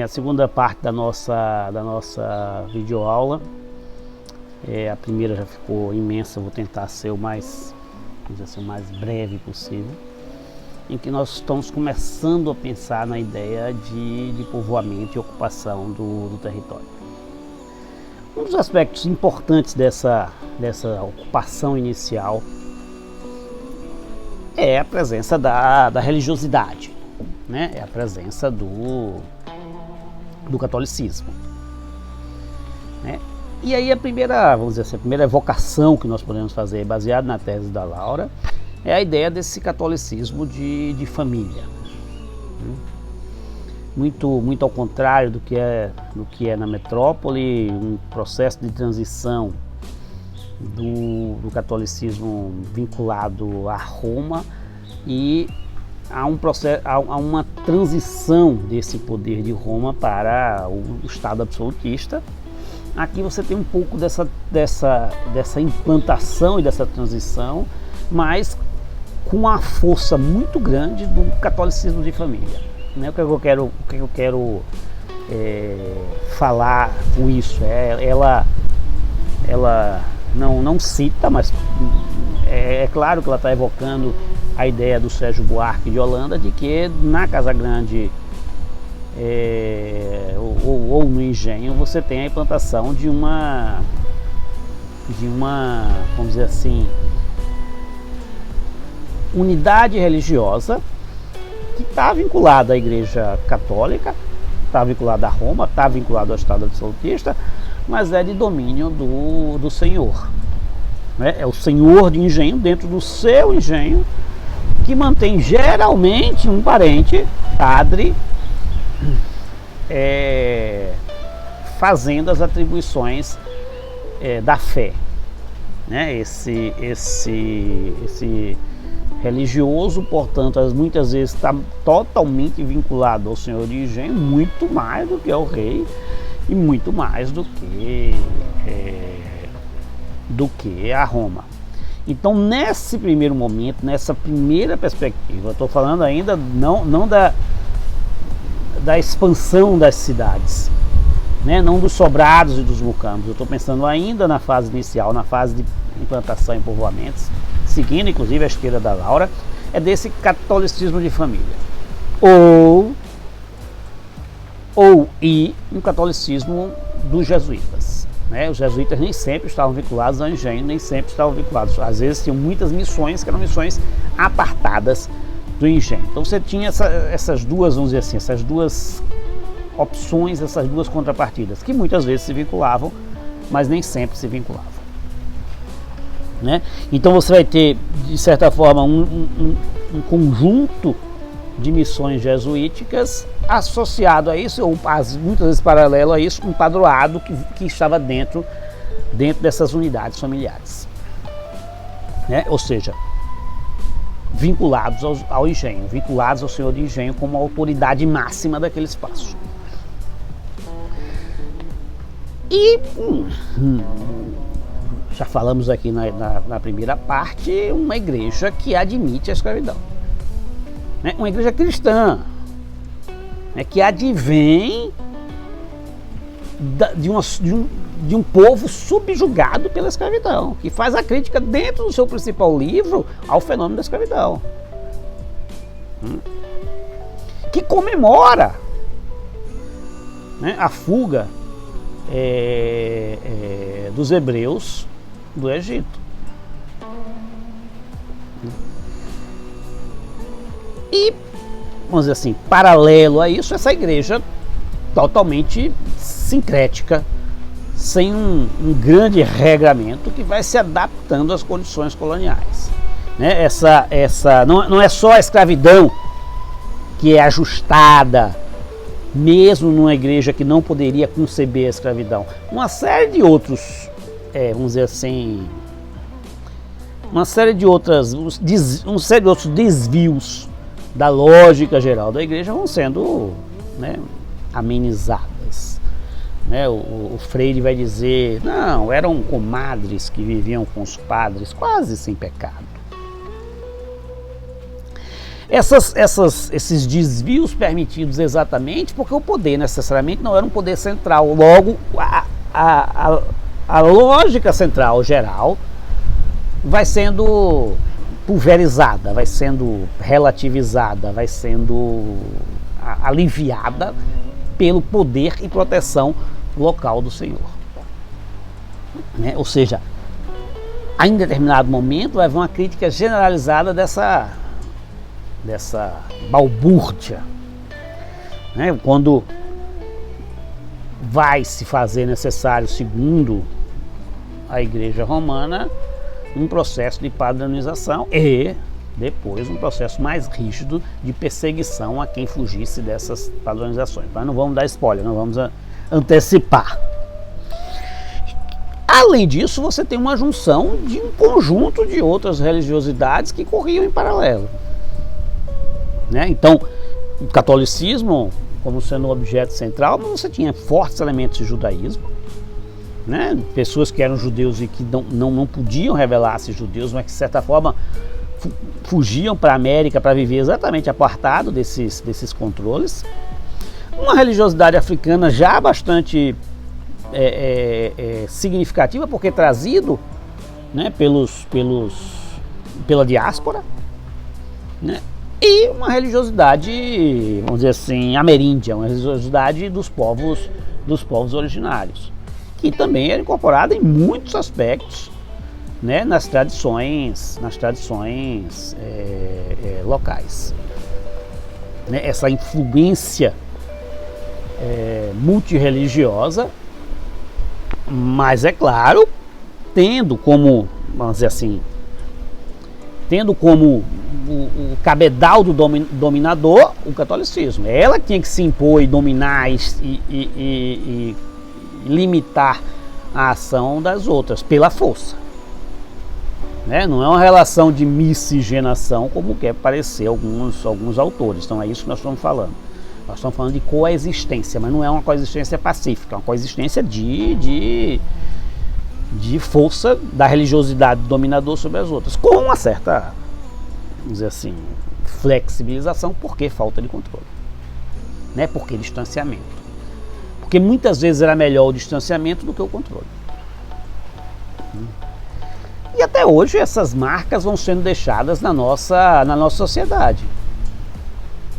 bem, a segunda parte da nossa videoaula. A primeira já ficou imensa, vou tentar ser o mais breve possível, em que nós estamos começando a pensar na ideia de povoamento e ocupação do território. Um dos aspectos importantes dessa ocupação inicial é a presença da religiosidade, né? É a presença do catolicismo, né? E aí a primeira evocação que nós podemos fazer, baseada na tese da Laura, é a ideia desse catolicismo de família. Muito ao contrário do que é na metrópole, um processo de transição do catolicismo vinculado a Roma, e há uma transição desse poder de Roma para o Estado absolutista. Aqui você tem um pouco dessa implantação e dessa transição, mas com uma força muito grande do catolicismo de família, né? O que eu quero falar com isso? Ela não cita, mas é claro que ela está evocando a ideia do Sérgio Buarque de Holanda, de que na Casa Grande ou no Engenho você tem a implantação de uma, vamos dizer assim, unidade religiosa que está vinculada à Igreja Católica, está vinculada a Roma, está vinculada ao Estado absolutista, mas é de domínio do senhor, né? É o senhor de engenho dentro do seu engenho, que mantém geralmente um parente, padre, fazendo as atribuições da fé, né? Esse religioso, portanto, muitas vezes está totalmente vinculado ao senhor de engenho, muito mais do que ao rei e muito mais do que a Roma. Então, nesse primeiro momento, nessa primeira perspectiva, eu estou falando ainda não da expansão das cidades, né? Não dos sobrados e dos mucambos. Eu estou pensando ainda na fase inicial, na fase de implantação em povoamentos, seguindo inclusive a esteira da Laura, é desse catolicismo de família. Ou um catolicismo dos jesuítas, né? Os jesuítas nem sempre estavam vinculados ao engenho, nem sempre estavam vinculados. Às vezes tinham muitas missões que eram missões apartadas do engenho. Então você tinha essas duas, vamos dizer assim, essas duas opções, essas duas contrapartidas, que muitas vezes se vinculavam, mas nem sempre se vinculavam, né? Então você vai ter, de certa forma, um conjunto de missões jesuíticas associado a isso, ou muitas vezes paralelo a isso, um padroado que estava dentro dessas unidades familiares, né? Ou seja, vinculados ao engenho, vinculados ao senhor de engenho como autoridade máxima daquele espaço. E já falamos aqui na primeira parte, uma igreja que admite a escravidão, né? Uma igreja cristã, né, que advém de um povo subjugado pela escravidão, que faz a crítica dentro do seu principal livro ao fenômeno da escravidão, que comemora, né, a fuga dos hebreus do Egito. E, vamos dizer assim, paralelo a isso, essa igreja totalmente sincrética, sem um grande regramento, que vai se adaptando às condições coloniais, né? Não é só a escravidão que é ajustada, mesmo numa igreja que não poderia conceber a escravidão. Uma série de outros, vamos dizer assim, uma série de outros desvios da lógica geral da igreja vão sendo, né, amenizadas, né? O Freire vai dizer, não, eram comadres que viviam com os padres quase sem pecado. Esses desvios permitidos exatamente porque o poder necessariamente não era um poder central. Logo, a lógica central geral vai sendo pulverizada, vai sendo relativizada, vai sendo aliviada pelo poder e proteção local do Senhor. Né? Ou seja, em determinado momento vai haver uma crítica generalizada dessa balbúrdia, né? Quando vai se fazer necessário, segundo a Igreja Romana, um processo de padronização e depois um processo mais rígido de perseguição a quem fugisse dessas padronizações. Mas não vamos dar spoiler, não vamos antecipar. Além disso, você tem uma junção de um conjunto de outras religiosidades que corriam em paralelo. Né? Então, o catolicismo como sendo o objeto central, mas você tinha fortes elementos de judaísmo, né? Pessoas que eram judeus e que não podiam revelar-se judeus, mas que de certa forma fugiam para a América para viver exatamente apartado desses controles. Uma religiosidade africana já bastante significativa, porque trazido, né, pela diáspora, né? E uma religiosidade, vamos dizer assim, ameríndia, uma religiosidade dos povos originários, que também era incorporada em muitos aspectos, né, nas tradições locais. Né, essa influência multirreligiosa, mas é claro, tendo como, vamos dizer assim, o cabedal do dominador, o catolicismo. Ela tinha que se impor e dominar e limitar a ação das outras pela força. Né? Não é uma relação de miscigenação como quer parecer alguns autores. Então é isso que nós estamos falando. Nós estamos falando de coexistência, mas não é uma coexistência pacífica, é uma coexistência de força da religiosidade do dominador sobre as outras, com uma certa, vamos dizer assim, flexibilização, porque falta de controle, né? Porque distanciamento, porque muitas vezes era melhor o distanciamento do que o controle. E até hoje essas marcas vão sendo deixadas na nossa sociedade,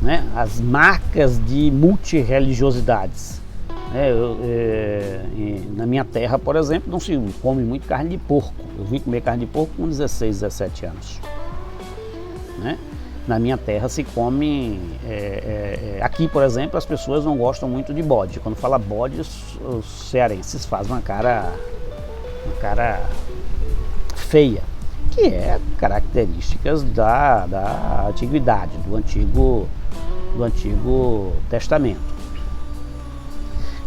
né? As marcas de multirreligiosidades. Na minha terra, por exemplo, não se come muito carne de porco. Eu vim comer carne de porco com 16, 17 anos. Né? Na minha terra se come... aqui, por exemplo, as pessoas não gostam muito de bode. Quando fala bode, os cearenses fazem uma cara feia, que é características da antiguidade, do Antigo Testamento.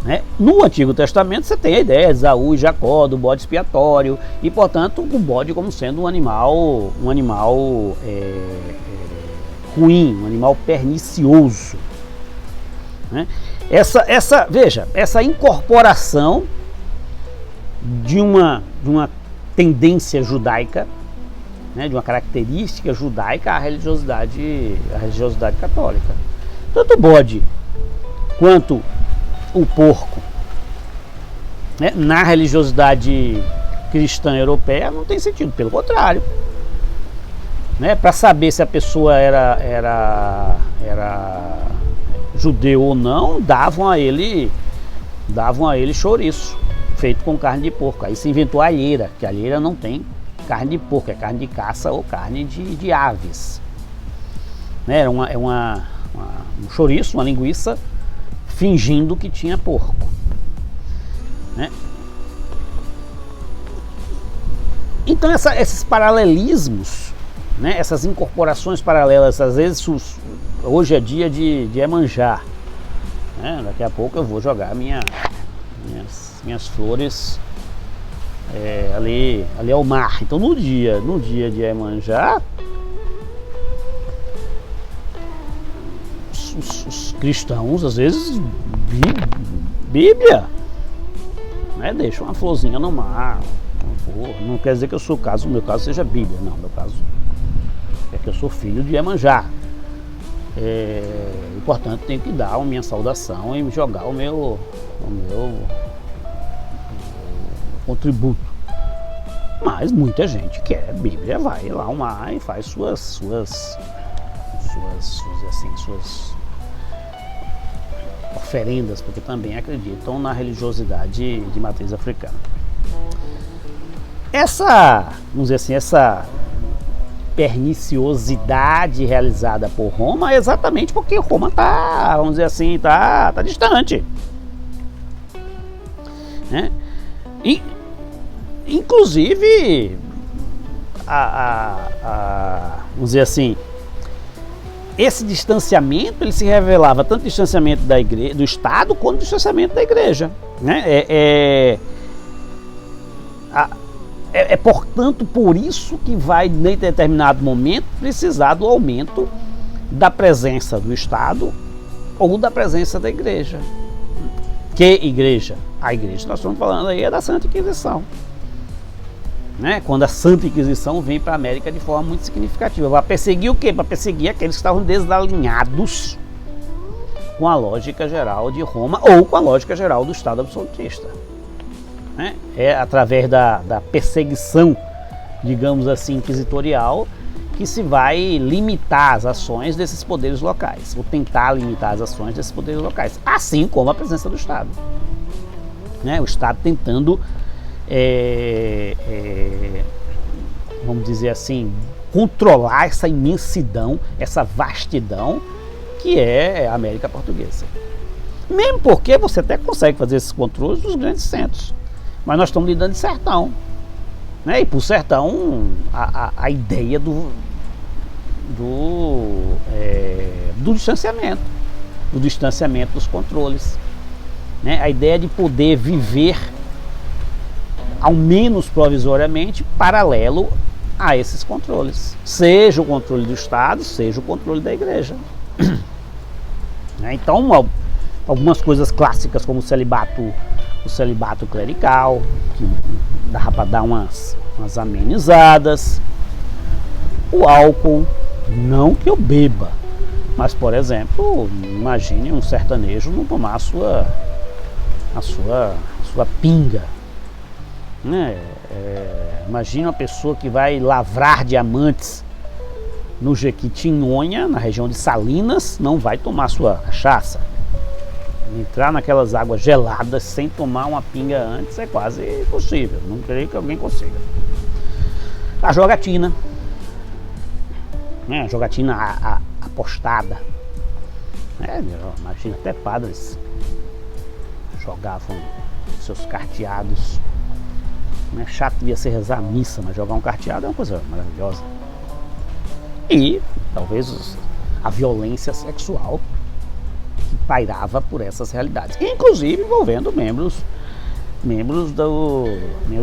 Né? No Antigo Testamento você tem a ideia de Esaú e Jacó, do bode expiatório, e portanto o bode como sendo um animal ruim, um animal pernicioso. Né? Essa incorporação de uma tendência judaica, né, de uma característica judaica à religiosidade católica. Tanto o bode quanto o porco, né, na religiosidade cristã europeia não tem sentido, pelo contrário, né, para saber se a pessoa era judeu ou não, davam a ele chouriço feito com carne de porco. Aí se inventou a alheira, que a alheira não tem carne de porco, é carne de caça ou carne de aves, né, é um chouriço, uma linguiça fingindo que tinha porco, né? Então esses paralelismos, né, essas incorporações paralelas, às vezes hoje é dia de Iemanjá, né? Daqui a pouco eu vou jogar minhas flores ali ao mar. Então no dia de Iemanjá, os cristãos, às vezes, Bíblia, né, deixam uma florzinha no mar. Não quer dizer que eu sou o meu caso seja Bíblia, não. Meu caso é que eu sou filho de Iemanjá. E, portanto, tenho que dar a minha saudação e jogar o meu contributo. Mas muita gente quer Bíblia, vai lá ao mar e faz suas oferendas, porque também acreditam na religiosidade de matriz africana. Vamos dizer assim, essa perniciosidade realizada por Roma é exatamente porque Roma está, vamos dizer assim, tá distante, né? E, inclusive, vamos dizer assim, esse distanciamento ele se revelava tanto distanciamento da igreja, do Estado, quanto distanciamento da igreja, né? Portanto, por isso que vai, em determinado momento, precisar do aumento da presença do Estado ou da presença da igreja. Que igreja? A igreja que nós estamos falando aí é da Santa Inquisição. Né? Quando a Santa Inquisição vem para a América de forma muito significativa. Para perseguir o quê? Para perseguir aqueles que estavam desalinhados com a lógica geral de Roma ou com a lógica geral do Estado absolutista. Né? É através da perseguição, digamos assim, inquisitorial, que se vai limitar as ações desses poderes locais, ou tentar limitar as ações desses poderes locais, assim como a presença do Estado. Né? O Estado tentando, vamos dizer assim, controlar essa imensidão, essa vastidão que é a América Portuguesa. Mesmo porque você até consegue fazer esses controles nos grandes centros. Mas nós estamos lidando de sertão, né? E por sertão, a ideia do distanciamento dos controles, né? A ideia de poder viver, ao menos provisoriamente, paralelo a esses controles, seja o controle do Estado, seja o controle da igreja. Então, algumas coisas clássicas como o celibato clerical, que dá para dar umas amenizadas. O álcool, não que eu beba, mas, por exemplo, imagine um sertanejo não tomar a sua pinga, né? Imagine uma pessoa que vai lavrar diamantes no Jequitinhonha, na região de Salinas, não vai tomar sua cachaça. Entrar naquelas águas geladas sem tomar uma pinga antes é quase impossível. Não creio que alguém consiga. A jogatina, né? A jogatina apostada. Imagina, até padres jogavam seus carteados. Não é chato, devia ser rezar a missa, mas jogar um carteado é uma coisa maravilhosa. E talvez a violência sexual que pairava por essas realidades, inclusive envolvendo membros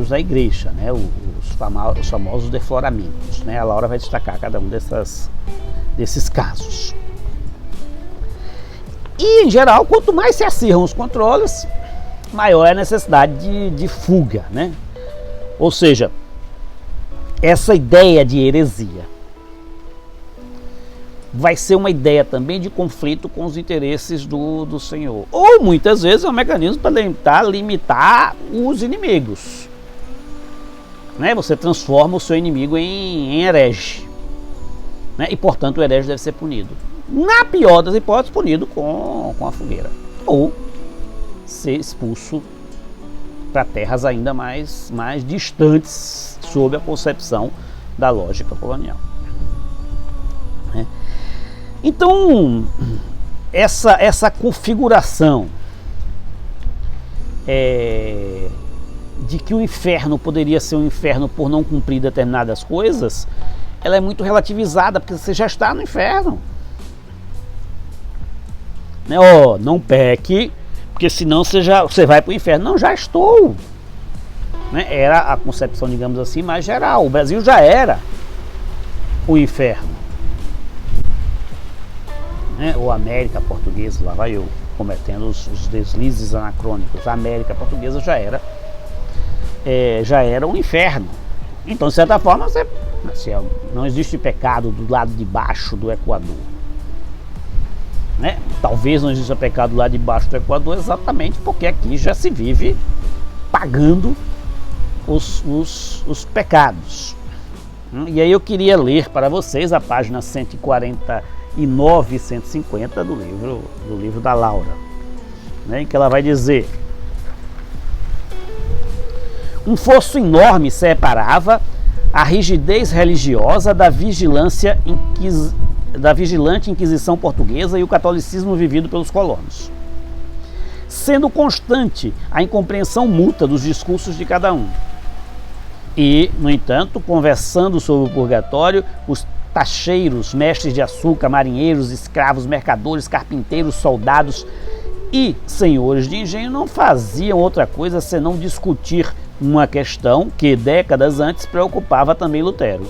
da igreja, né? Os famosos defloramentos, né? A Laura vai destacar cada um desses casos. E, em geral, quanto mais se acirram os controles, maior é a necessidade de fuga, né? Ou seja, essa ideia de heresia vai ser uma ideia também de conflito com os interesses do Senhor. Ou, muitas vezes, é um mecanismo para tentar limitar os inimigos. Né? Você transforma o seu inimigo em herege. Né? E, portanto, o herege deve ser punido. Na pior das hipóteses, punido com a fogueira. Ou ser expulso para terras ainda mais distantes sob a concepção da lógica colonial. Né? Então, essa configuração de que o inferno poderia ser um inferno por não cumprir determinadas coisas, ela é muito relativizada, porque você já está no inferno. Né? Não peque, porque senão você vai para o inferno. Não, já estou. Né? Era a concepção, digamos assim, mais geral. O Brasil já era o inferno. Né? Ou América Portuguesa, lá vai eu cometendo os deslizes anacrônicos. A América Portuguesa já era um inferno. Então, de certa forma, não existe pecado do lado de baixo do Equador. né? Talvez não exista pecado lá debaixo do Equador, exatamente porque aqui já se vive pagando os pecados. E aí eu queria ler para vocês a página 149 e 150 do livro da Laura, né, em que ela vai dizer: um fosso enorme separava a rigidez religiosa da vigilante Inquisição portuguesa e o catolicismo vivido pelos colonos, sendo constante a incompreensão mútua dos discursos de cada um. E, no entanto, conversando sobre o purgatório, os tacheiros, mestres de açúcar, marinheiros, escravos, mercadores, carpinteiros, soldados e senhores de engenho não faziam outra coisa senão discutir uma questão que, décadas antes, preocupava também Lutero.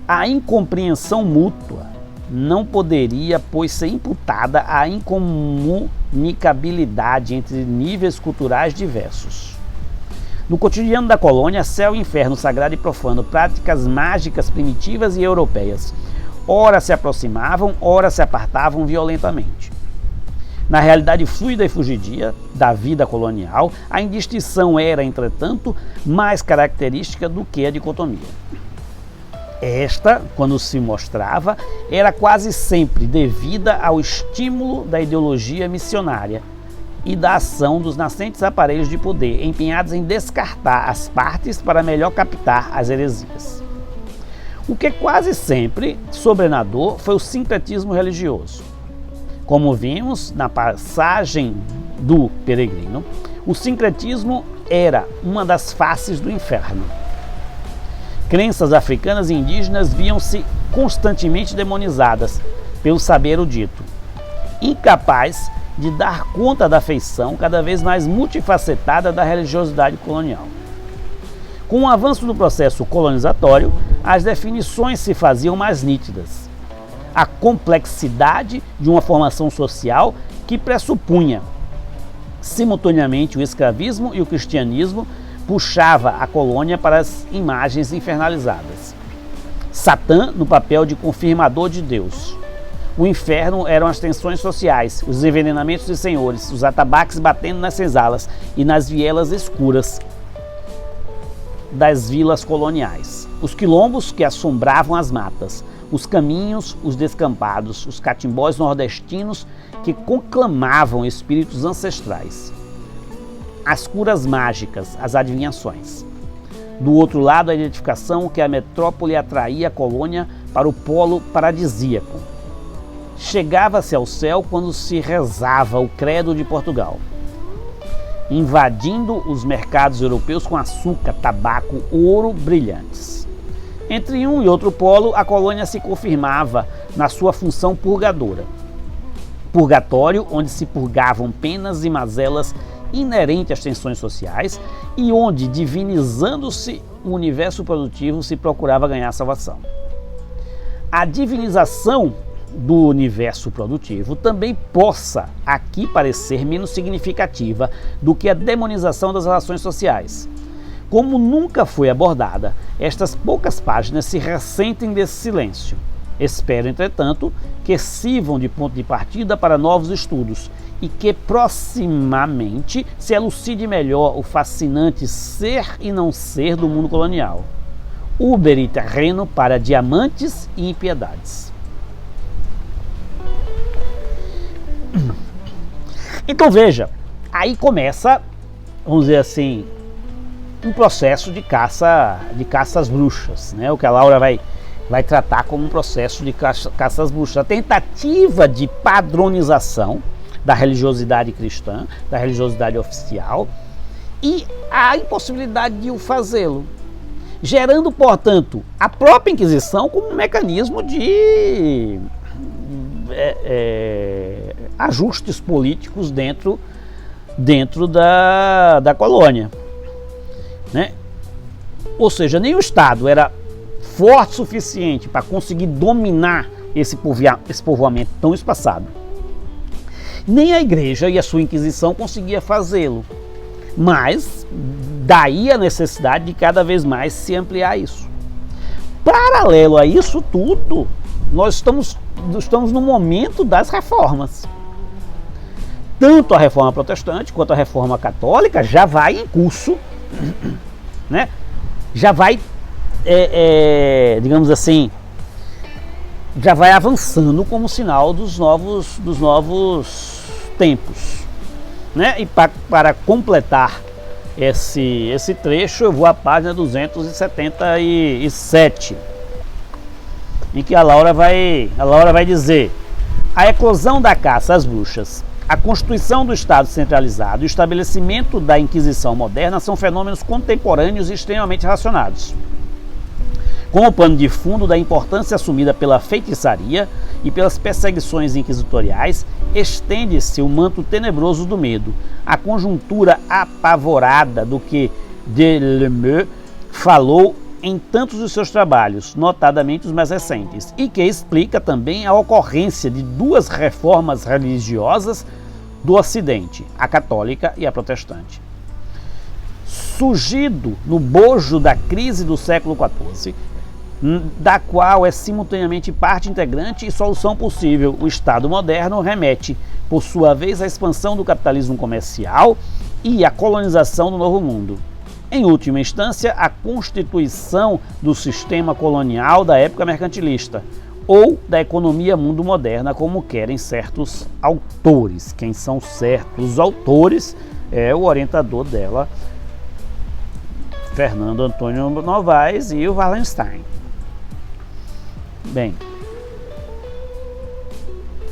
A incompreensão mútua não poderia, pois, ser imputada à incomunicabilidade entre níveis culturais diversos. No cotidiano da colônia, céu e inferno, sagrado e profano, práticas mágicas primitivas e europeias, ora se aproximavam, ora se apartavam violentamente. Na realidade fluida e fugidia da vida colonial, a indistinção era, entretanto, mais característica do que a dicotomia. Esta, quando se mostrava, era quase sempre devida ao estímulo da ideologia missionária e da ação dos nascentes aparelhos de poder, empenhados em descartar as partes para melhor captar as heresias. O que quase sempre sobrenadou foi o sincretismo religioso. Como vimos na passagem do Peregrino, o sincretismo era uma das faces do inferno. Crenças africanas e indígenas viam-se constantemente demonizadas pelo saber erudito, incapaz de dar conta da feição cada vez mais multifacetada da religiosidade colonial. Com o avanço do processo colonizatório, as definições se faziam mais nítidas. A complexidade de uma formação social que pressupunha simultaneamente o escravismo e o cristianismo puxava a colônia para as imagens infernalizadas. Satã no papel de confirmador de Deus. O inferno eram as tensões sociais, os envenenamentos de senhores, os atabaques batendo nas senzalas e nas vielas escuras das vilas coloniais, os quilombos que assombravam as matas, os caminhos, os descampados, os catimbós nordestinos que conclamavam espíritos ancestrais, as curas mágicas, as adivinhações. Do outro lado, a identificação que a metrópole atraía a colônia para o polo paradisíaco. Chegava-se ao céu quando se rezava o credo de Portugal, invadindo os mercados europeus com açúcar, tabaco, ouro brilhantes. Entre um e outro polo, a colônia se confirmava na sua função purgadora. Purgatório, onde se purgavam penas e mazelas inerentes às tensões sociais e onde, divinizando-se o universo produtivo, se procurava ganhar salvação. A divinização do universo produtivo também possa aqui parecer menos significativa do que a demonização das relações sociais. Como nunca foi abordada, estas poucas páginas se ressentem desse silêncio. Espero, entretanto, que sirvam de ponto de partida para novos estudos e que proximamente se elucide melhor o fascinante ser e não ser do mundo colonial. Uber e terreno para diamantes e impiedades. Então veja, aí começa, vamos dizer assim, um processo de caça às bruxas, né? O que a Laura vai tratar como um processo de caça às bruxas, a tentativa de padronização da religiosidade cristã, da religiosidade oficial e a impossibilidade de o fazê-lo, gerando, portanto, a própria Inquisição como um mecanismo de ajustes políticos dentro da colônia, né? Ou seja, nem o Estado era forte o suficiente para conseguir dominar esse povoamento tão espaçado, nem a Igreja e a sua Inquisição conseguia fazê-lo, mas daí a necessidade de cada vez mais se ampliar isso. Paralelo a isso tudo, nós estamos estamos no momento das reformas. Tanto a reforma protestante quanto a reforma católica já vai em curso, né? Já vai, digamos assim, já vai avançando como sinal dos novos tempos, né? E para completar esse trecho, eu vou à página 277, em que a Laura vai dizer: a eclosão da caça às bruxas, a constituição do Estado centralizado e o estabelecimento da Inquisição moderna são fenômenos contemporâneos e extremamente relacionados. Com o pano de fundo da importância assumida pela feitiçaria e pelas perseguições inquisitoriais, estende-se o manto tenebroso do medo, a conjuntura apavorada do que Delamere falou em tantos dos seus trabalhos, notadamente os mais recentes, e que explica também a ocorrência de duas reformas religiosas do Ocidente, a católica e a protestante. Surgido no bojo da crise do século XIV, da qual é simultaneamente parte integrante e solução possível, o Estado moderno remete, por sua vez, à expansão do capitalismo comercial e à colonização do Novo Mundo. Em última instância, a constituição do sistema colonial da época mercantilista ou da economia mundo moderna, como querem certos autores. Quem são certos autores é o orientador dela, Fernando Antônio Novaes, e o Wallenstein. Bem,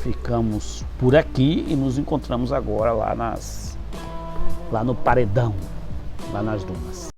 ficamos por aqui e nos encontramos agora lá no paredão, lá nas dunas.